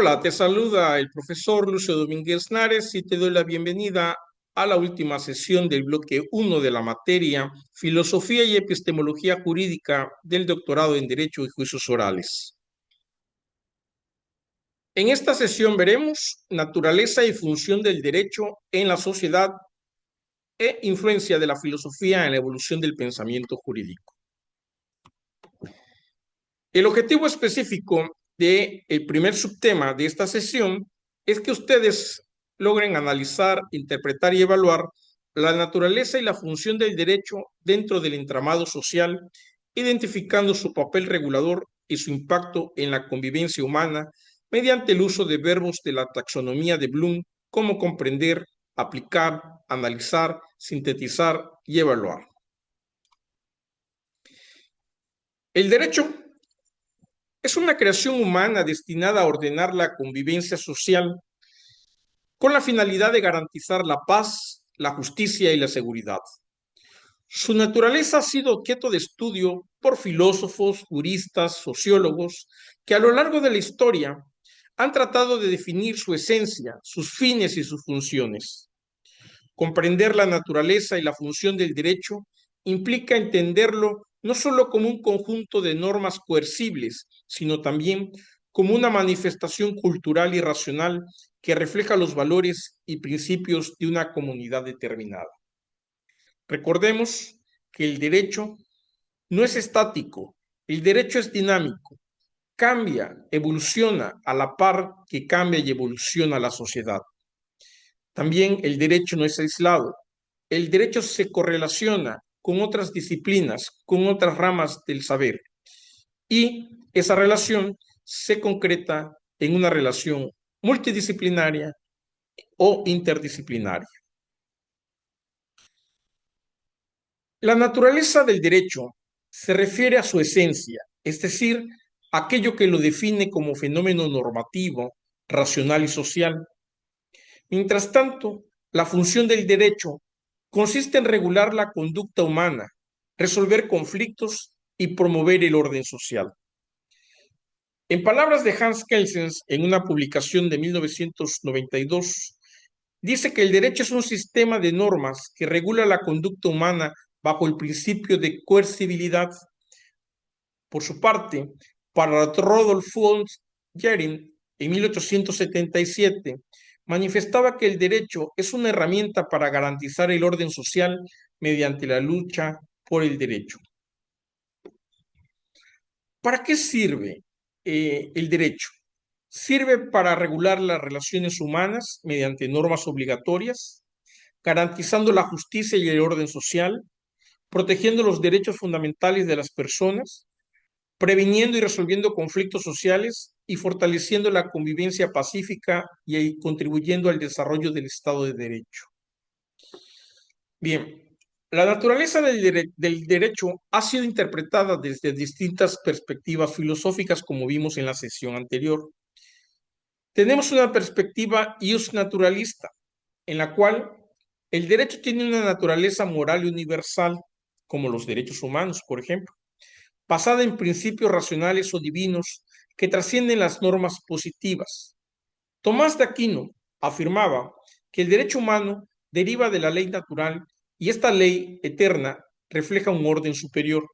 Hola, te saluda el profesor Lucio Domínguez Nares y te doy la bienvenida a la última sesión del bloque 1 de la materia Filosofía y Epistemología Jurídica del doctorado en Derecho y Juicios Orales. En esta sesión veremos naturaleza y función del derecho en la sociedad e influencia de la filosofía en la evolución del pensamiento jurídico. El objetivo específico del primer subtema de esta sesión es que ustedes logren analizar, interpretar y evaluar la naturaleza y la función del derecho dentro del entramado social, identificando su papel regulador y su impacto en la convivencia humana mediante el uso de verbos de la taxonomía de Bloom como comprender, aplicar, analizar, sintetizar y evaluar. El derecho es una creación humana destinada a ordenar la convivencia social con la finalidad de garantizar la paz, la justicia y la seguridad. Su naturaleza ha sido objeto de estudio por filósofos, juristas, sociólogos, que a lo largo de la historia han tratado de definir su esencia, sus fines y sus funciones. Comprender la naturaleza y la función del derecho implica entenderlo no solo como un conjunto de normas coercibles, sino también como una manifestación cultural y racional que refleja los valores y principios de una comunidad determinada. Recordemos que el derecho no es estático, el derecho es dinámico, cambia, evoluciona a la par que cambia y evoluciona la sociedad. También el derecho no es aislado, el derecho se correlaciona con otras disciplinas, con otras ramas del saber, y esa relación se concreta en una relación multidisciplinaria o interdisciplinaria. La naturaleza del derecho se refiere a su esencia, es decir, aquello que lo define como fenómeno normativo, racional y social. Mientras tanto, la función del derecho consiste en regular la conducta humana, resolver conflictos y promover el orden social. En palabras de Hans Kelsen, en una publicación de 1992, dice que el derecho es un sistema de normas que regula la conducta humana bajo el principio de coercibilidad. Por su parte, para Rodolf von Jhering, en 1877, manifestaba que el derecho es una herramienta para garantizar el orden social mediante la lucha por el derecho. ¿Para qué sirve el derecho? Sirve para regular las relaciones humanas mediante normas obligatorias, garantizando la justicia y el orden social, protegiendo los derechos fundamentales de las personas, previniendo y resolviendo conflictos sociales y fortaleciendo la convivencia pacífica y contribuyendo al desarrollo del Estado de Derecho. Bien, la naturaleza del derecho ha sido interpretada desde distintas perspectivas filosóficas, como vimos en la sesión anterior. Tenemos una perspectiva iusnaturalista, en la cual el derecho tiene una naturaleza moral y universal, como los derechos humanos, por ejemplo, basada en principios racionales o divinos que trascienden las normas positivas. Tomás de Aquino afirmaba que el derecho humano deriva de la ley natural y esta ley eterna refleja un orden superior.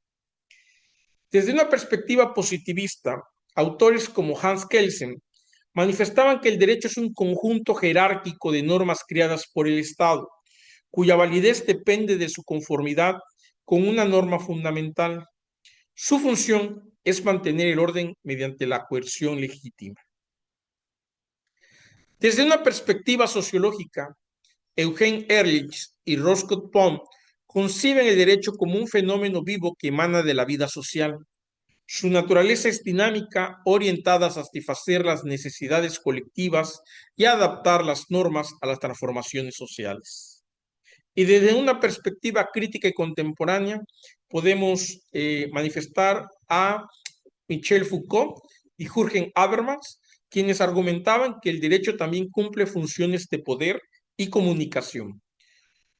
Desde una perspectiva positivista, autores como Hans Kelsen manifestaban que el derecho es un conjunto jerárquico de normas creadas por el Estado, cuya validez depende de su conformidad con una norma fundamental. Su función es mantener el orden mediante la coerción legítima. Desde una perspectiva sociológica, Eugen Ehrlich y Roscoe Pound conciben el derecho como un fenómeno vivo que emana de la vida social. Su naturaleza es dinámica, orientada a satisfacer las necesidades colectivas y a adaptar las normas a las transformaciones sociales. Y desde una perspectiva crítica y contemporánea, podemos manifestar a Michel Foucault y Jürgen Habermas, quienes argumentaban que el derecho también cumple funciones de poder y comunicación.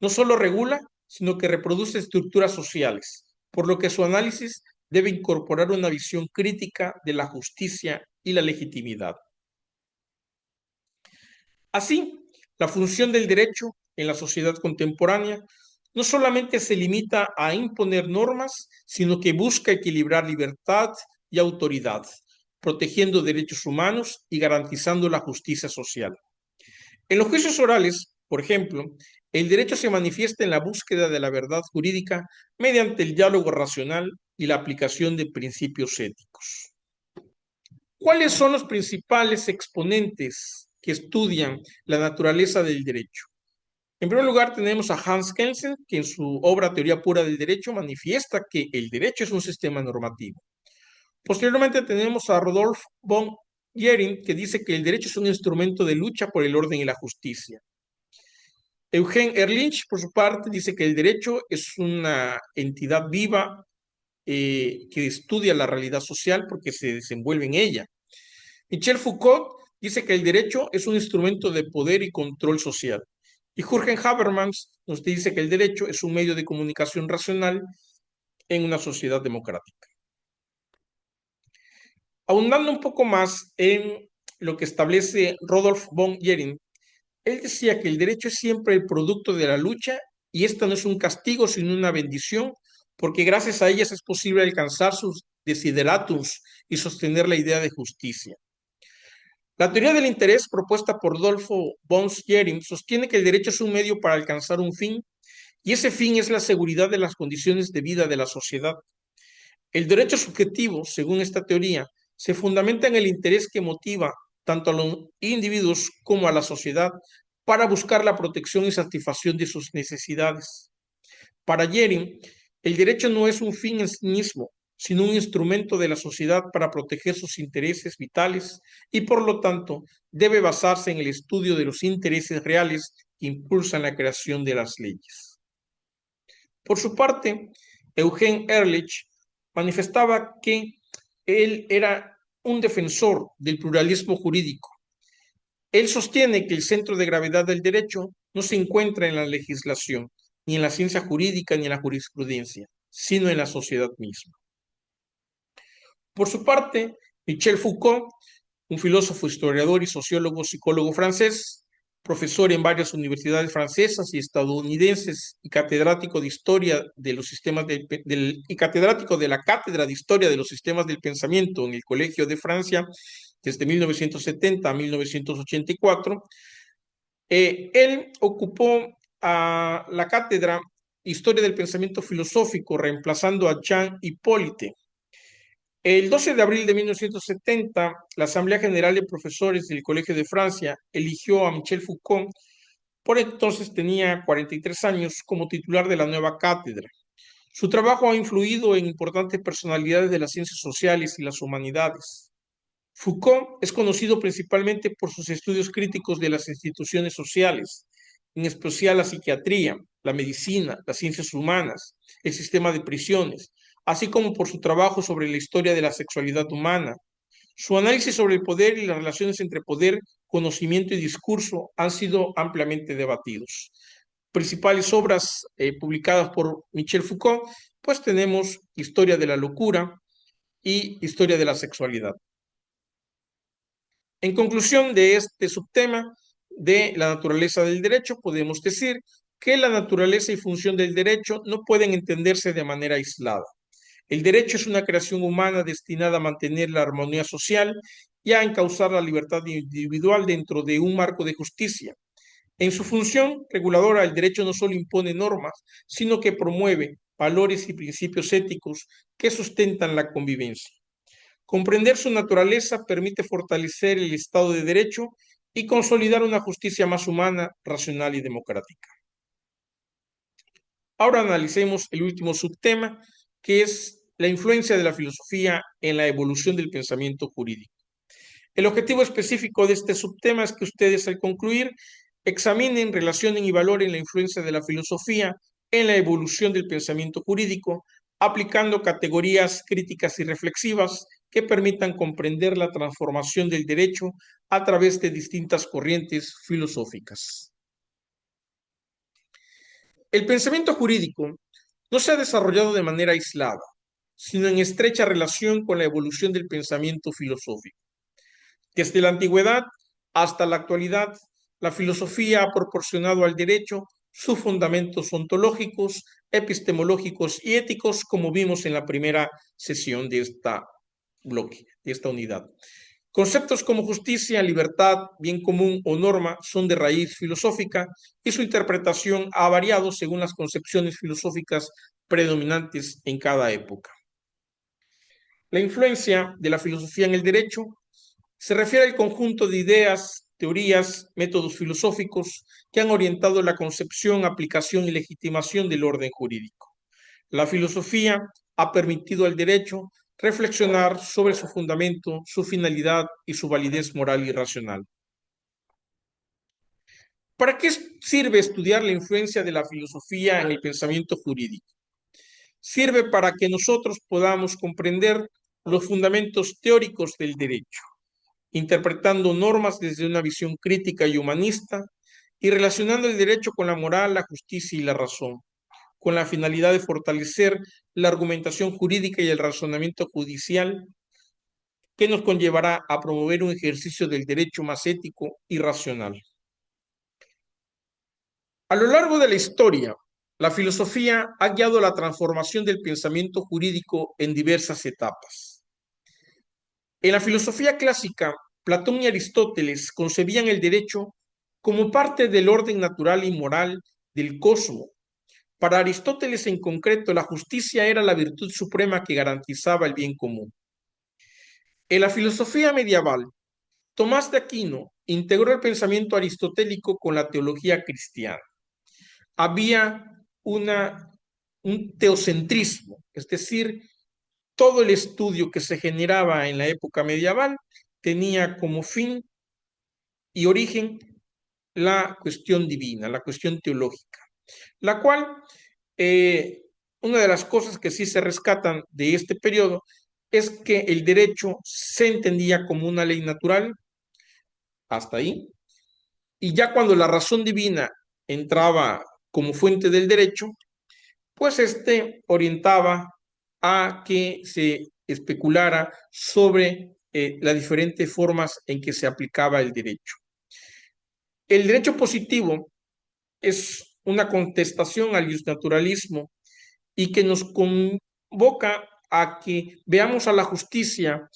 No solo regula, sino que reproduce estructuras sociales, por lo que su análisis debe incorporar una visión crítica de la justicia y la legitimidad. Así, la función del derecho en la sociedad contemporánea no solamente se limita a imponer normas, sino que busca equilibrar libertad y autoridad, protegiendo derechos humanos y garantizando la justicia social. En los juicios orales, por ejemplo, el derecho se manifiesta en la búsqueda de la verdad jurídica mediante el diálogo racional y la aplicación de principios éticos. ¿Cuáles son los principales exponentes que estudian la naturaleza del derecho? En primer lugar, tenemos a Hans Kelsen, que en su obra Teoría Pura del Derecho manifiesta que el derecho es un sistema normativo. Posteriormente tenemos a Rodolphe von Jhering, que dice que el derecho es un instrumento de lucha por el orden y la justicia. Eugen Ehrlich, por su parte, dice que el derecho es una entidad viva que estudia la realidad social porque se desenvuelve en ella. Michel Foucault dice que el derecho es un instrumento de poder y control social. Y Jürgen Habermas nos dice que el derecho es un medio de comunicación racional en una sociedad democrática. Ahondando un poco más en lo que establece Rodolphe von Jhering, él decía que el derecho es siempre el producto de la lucha y esta no es un castigo, sino una bendición, porque gracias a ellas es posible alcanzar sus desideratus y sostener la idea de justicia. La teoría del interés propuesta por Rodolfo von Jhering sostiene que el derecho es un medio para alcanzar un fin y ese fin es la seguridad de las condiciones de vida de la sociedad. El derecho subjetivo, según esta teoría, se fundamenta en el interés que motiva tanto a los individuos como a la sociedad para buscar la protección y satisfacción de sus necesidades. Para Jhering, el derecho no es un fin en sí mismo, sino un instrumento de la sociedad para proteger sus intereses vitales y, por lo tanto, debe basarse en el estudio de los intereses reales que impulsan la creación de las leyes. Por su parte, Eugen Ehrlich manifestaba que él era un defensor del pluralismo jurídico. Él sostiene que el centro de gravedad del derecho no se encuentra en la legislación, ni en la ciencia jurídica, ni en la jurisprudencia, sino en la sociedad misma. Por su parte, Michel Foucault, un filósofo, historiador y sociólogo, psicólogo francés, profesor en varias universidades francesas y estadounidenses y catedrático de historia de los sistemas y catedrático de la Cátedra de Historia de los Sistemas del Pensamiento en el Colegio de Francia desde 1970 a 1984, él ocupó la cátedra Historia del Pensamiento Filosófico, reemplazando a Jean Hippolyte. El 12 de abril de 1970, la Asamblea General de Profesores del Colegio de Francia eligió a Michel Foucault, por entonces tenía 43 años, como titular de la nueva cátedra. Su trabajo ha influido en importantes personalidades de las ciencias sociales y las humanidades. Foucault es conocido principalmente por sus estudios críticos de las instituciones sociales, en especial la psiquiatría, la medicina, las ciencias humanas, el sistema de prisiones, así como por su trabajo sobre la historia de la sexualidad humana. Su análisis sobre el poder y las relaciones entre poder, conocimiento y discurso han sido ampliamente debatidos. Principales obras publicadas por Michel Foucault, pues tenemos Historia de la locura y Historia de la sexualidad. En conclusión de este subtema de la naturaleza del derecho, podemos decir que la naturaleza y función del derecho no pueden entenderse de manera aislada. El derecho es una creación humana destinada a mantener la armonía social y a encauzar la libertad individual dentro de un marco de justicia. En su función reguladora, el derecho no solo impone normas, sino que promueve valores y principios éticos que sustentan la convivencia. Comprender su naturaleza permite fortalecer el Estado de Derecho y consolidar una justicia más humana, racional y democrática. Ahora analicemos el último subtema, que es la influencia de la filosofía en la evolución del pensamiento jurídico. El objetivo específico de este subtema es que ustedes, al concluir, examinen, relacionen y valoren la influencia de la filosofía en la evolución del pensamiento jurídico, aplicando categorías críticas y reflexivas que permitan comprender la transformación del derecho a través de distintas corrientes filosóficas. El pensamiento jurídico no se ha desarrollado de manera aislada, sino en estrecha relación con la evolución del pensamiento filosófico. Desde la antigüedad hasta la actualidad, La filosofía ha proporcionado al derecho sus fundamentos ontológicos, epistemológicos y éticos, como vimos en la primera sesión de esta bloque, de esta unidad. Conceptos como justicia, libertad, bien común o norma son de raíz filosófica y su interpretación ha variado según las concepciones filosóficas predominantes en cada época. La influencia de la filosofía en el derecho se refiere al conjunto de ideas, teorías, métodos filosóficos que han orientado la concepción, aplicación y legitimación del orden jurídico. La filosofía ha permitido al derecho reflexionar sobre su fundamento, su finalidad y su validez moral y racional. ¿Para qué sirve estudiar la influencia de la filosofía en el pensamiento jurídico? Sirve para que nosotros podamos comprender los fundamentos teóricos del derecho, interpretando normas desde una visión crítica y humanista y relacionando el derecho con la moral, la justicia y la razón, con la finalidad de fortalecer la argumentación jurídica y el razonamiento judicial que nos conllevará a promover un ejercicio del derecho más ético y racional. A lo largo de la historia, la filosofía ha guiado la transformación del pensamiento jurídico en diversas etapas. En la filosofía clásica, Platón y Aristóteles concebían el derecho como parte del orden natural y moral del cosmos. Para Aristóteles en concreto, la justicia era la virtud suprema que garantizaba el bien común. En la filosofía medieval, Tomás de Aquino integró el pensamiento aristotélico con la teología cristiana. Había un teocentrismo, es decir, todo el estudio que se generaba en la época medieval tenía como fin y origen la cuestión divina, la cuestión teológica, la cual, una de las cosas que sí se rescatan de este periodo es que el derecho se entendía como una ley natural, hasta ahí, y ya cuando la razón divina entraba como fuente del derecho, pues orientaba a que se especulara sobre las diferentes formas en que se aplicaba el derecho. El derecho positivo es una contestación al justnaturalismo y que nos convoca a que veamos a la justicia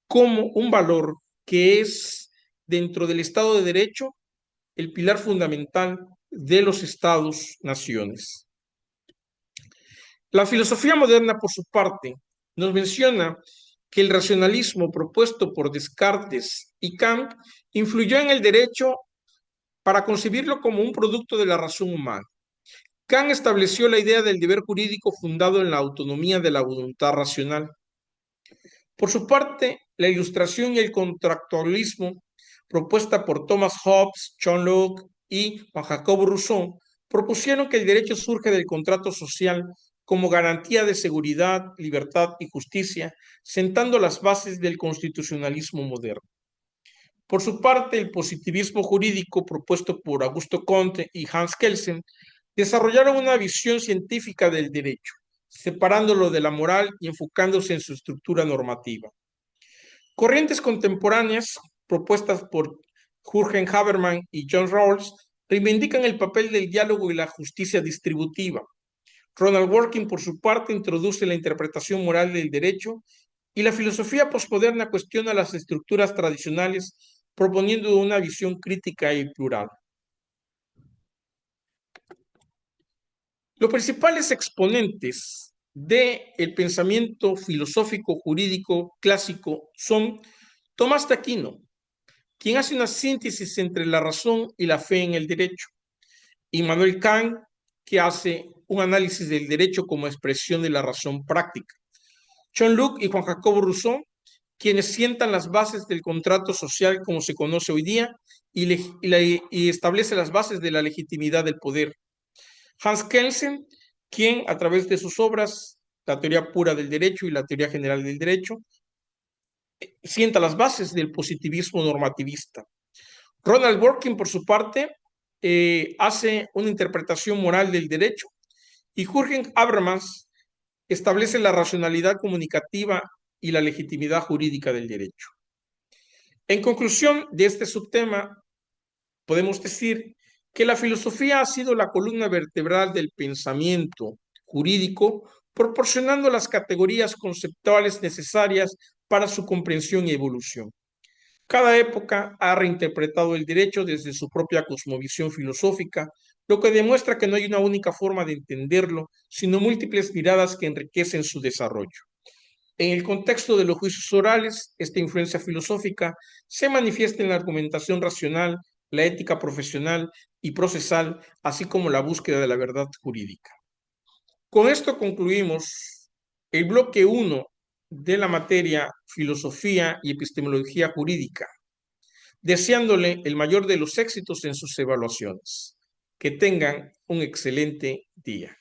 como un valor que es, dentro del Estado de Derecho, el pilar fundamental de los Estados-naciones. La filosofía moderna, por su parte, nos menciona que el racionalismo propuesto por Descartes y Kant influyó en el derecho para concebirlo como un producto de la razón humana. Kant estableció la idea del deber jurídico fundado en la autonomía de la voluntad racional. Por su parte, la ilustración y el contractualismo propuesta por Thomas Hobbes, John Locke y Juan Jacobo Rousseau propusieron que el derecho surge del contrato social como garantía de seguridad, libertad y justicia, sentando las bases del constitucionalismo moderno. Por su parte, el positivismo jurídico propuesto por Augusto Comte y Hans Kelsen desarrollaron una visión científica del derecho, separándolo de la moral y enfocándose en su estructura normativa. Corrientes contemporáneas propuestas por Jürgen Habermas y John Rawls reivindican el papel del diálogo y la justicia distributiva. Ronald Dworkin, por su parte, introduce la interpretación moral del derecho y la filosofía posmoderna cuestiona las estructuras tradicionales proponiendo una visión crítica y plural. Los principales exponentes del pensamiento filosófico jurídico clásico son Tomás de Aquino, quien hace una síntesis entre la razón y la fe en el derecho, Immanuel Kant, que hace un análisis del derecho como expresión de la razón práctica, John Locke y Juan Jacobo Rousseau, quienes sientan las bases del contrato social como se conoce hoy día y establece las bases de la legitimidad del poder. Hans Kelsen, quien a través de sus obras, la teoría pura del derecho y la teoría general del derecho, sienta las bases del positivismo normativista. Ronald Dworkin, por su parte, hace una interpretación moral del derecho y Jürgen Habermas establece la racionalidad comunicativa y la legitimidad jurídica del derecho. En conclusión de este subtema, podemos decir que la filosofía ha sido la columna vertebral del pensamiento jurídico, proporcionando las categorías conceptuales necesarias para su comprensión y evolución. Cada época ha reinterpretado el derecho desde su propia cosmovisión filosófica, lo que demuestra que no hay una única forma de entenderlo, sino múltiples miradas que enriquecen su desarrollo. En el contexto de los juicios orales, esta influencia filosófica se manifiesta en la argumentación racional, la ética profesional y procesal, así como la búsqueda de la verdad jurídica. Con esto concluimos el bloque 1 de la materia Filosofía y Epistemología Jurídica, deseándole el mayor de los éxitos en sus evaluaciones. Que tengan un excelente día.